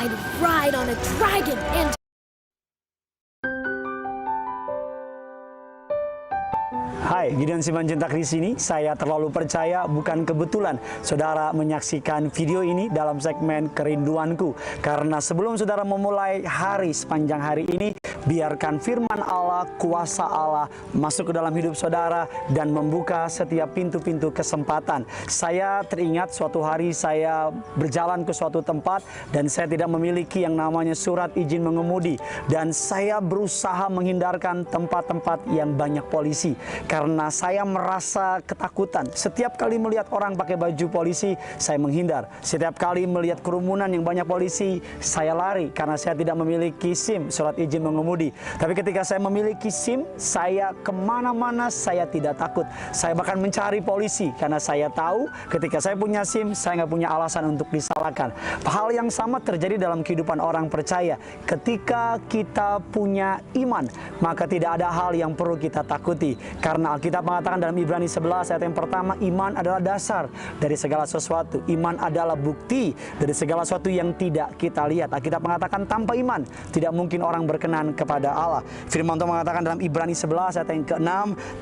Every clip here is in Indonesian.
I'd ride on a dragon and... Hai, Gideon Simanjuntak di sini. Saya terlalu percaya bukan kebetulan saudara menyaksikan video ini dalam segmen Kerinduanku. Karena sebelum saudara memulai hari sepanjang hari ini, biarkan firman Allah, kuasa Allah masuk ke dalam hidup saudara dan membuka setiap pintu-pintu kesempatan. Saya teringat suatu hari saya berjalan ke suatu tempat dan saya tidak memiliki yang namanya surat izin mengemudi. Dan saya berusaha menghindarkan tempat-tempat yang banyak polisi. Karena saya merasa ketakutan. Setiap kali melihat orang pakai baju polisi, saya menghindar. Setiap kali melihat kerumunan yang banyak polisi, saya lari karena saya tidak memiliki SIM, surat izin mengemudi. Tapi ketika saya memiliki SIM, saya kemana-mana saya tidak takut. Saya bahkan mencari polisi karena saya tahu ketika saya punya SIM, saya nggak punya alasan untuk disalahkan. Hal yang sama terjadi dalam kehidupan orang percaya. Ketika kita punya iman, maka tidak ada hal yang perlu kita takuti. Karena Alkitab mengatakan dalam Ibrani 11 ayat yang pertama, iman adalah dasar dari segala sesuatu. Iman adalah bukti dari segala sesuatu yang tidak kita lihat. Alkitab mengatakan tanpa iman tidak mungkin orang berkenan kepada Allah. Firman Tuhan mengatakan dalam Ibrani 11 ayat yang ke-6,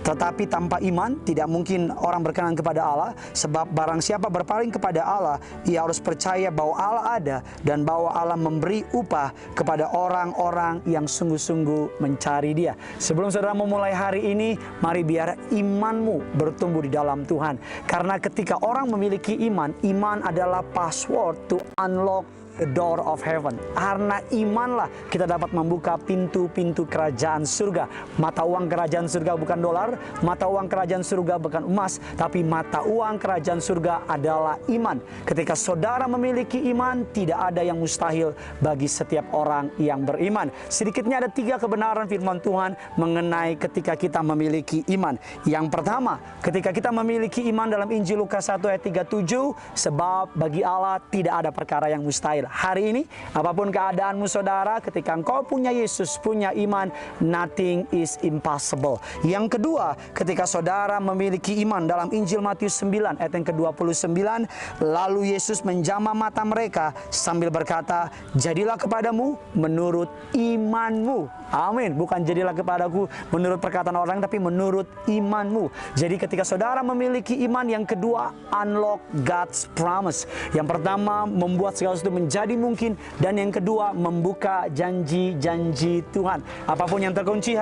tetapi tanpa iman tidak mungkin orang berkenan kepada Allah. Sebab barang siapa berpaling kepada Allah, ia harus percaya bahwa Allah ada dan bahwa Allah memberi upah kepada orang-orang yang sungguh-sungguh mencari Dia. Sebelum saudara memulai hari ini, mari biar imanmu bertumbuh di dalam Tuhan. Karena ketika orang memiliki iman, iman adalah password to unlock the door of heaven. Karena imanlah kita dapat membuka pintu-pintu kerajaan surga. Mata uang kerajaan surga bukan dolar, mata uang kerajaan surga bukan emas, tapi mata uang kerajaan surga adalah iman. Ketika saudara memiliki iman, tidak ada yang mustahil bagi setiap orang yang beriman. Sedikitnya ada 3 kebenaran firman Tuhan mengenai ketika kita memiliki iman. Yang pertama, ketika kita memiliki iman dalam Injil Lukas 1 ayat 37, sebab bagi Allah tidak ada perkara yang mustahil. Hari ini, apapun keadaanmu saudara, ketika engkau punya Yesus, punya iman, nothing is impossible. Yang kedua, ketika saudara memiliki iman dalam Injil Matius 9 ayat yang ke-29, lalu Yesus menjamah mata mereka sambil berkata, jadilah kepadamu menurut imanmu. Amin. Bukan jadilah kepadaku menurut perkataan orang, tapi menurut imanmu. Jadi ketika saudara memiliki iman, yang kedua, unlock God's promise. Yang pertama, membuat segala sesuatu menjadi mungkin, dan yang kedua, membuka janji-janji Tuhan. Apapun yang terkunci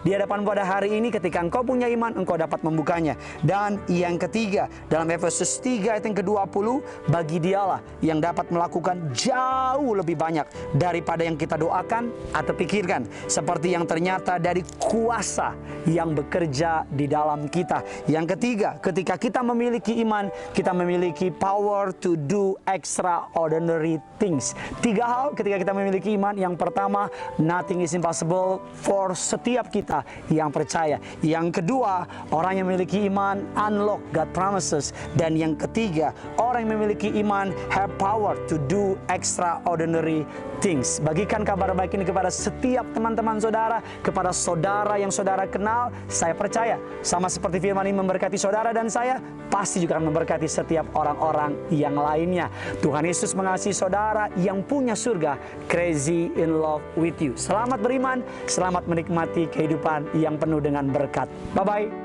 di hadapan pada hari ini, ketika engkau punya iman, engkau dapat membukanya. Dan yang ketiga, dalam Efesus 3 ayat yang ke-20, bagi Dialah yang dapat melakukan jauh lebih banyak daripada yang kita doakan atau pikirkan, seperti yang ternyata dari kuasa yang bekerja di dalam kita. Yang ketiga, ketika kita memiliki iman, kita memiliki power to do extraordinary things. 3 hal ketika kita memiliki iman. Yang pertama, nothing is impossible for setiap kita yang percaya. Yang kedua, orang yang memiliki iman unlock God promises. Dan yang ketiga, orang yang memiliki iman have power to do extraordinary things. Bagikan kabar baik ini kepada setiap teman-teman saudara, kepada saudara yang saudara kenal. Saya percaya sama seperti firman ini memberkati saudara dan saya, pasti juga akan memberkati setiap orang-orang yang lainnya. Tuhan Yesus mengasihi saudara yang punya surga. Crazy in love with you. Selamat beriman, selamat menikmati kehidupan yang penuh dengan berkat. Bye-bye.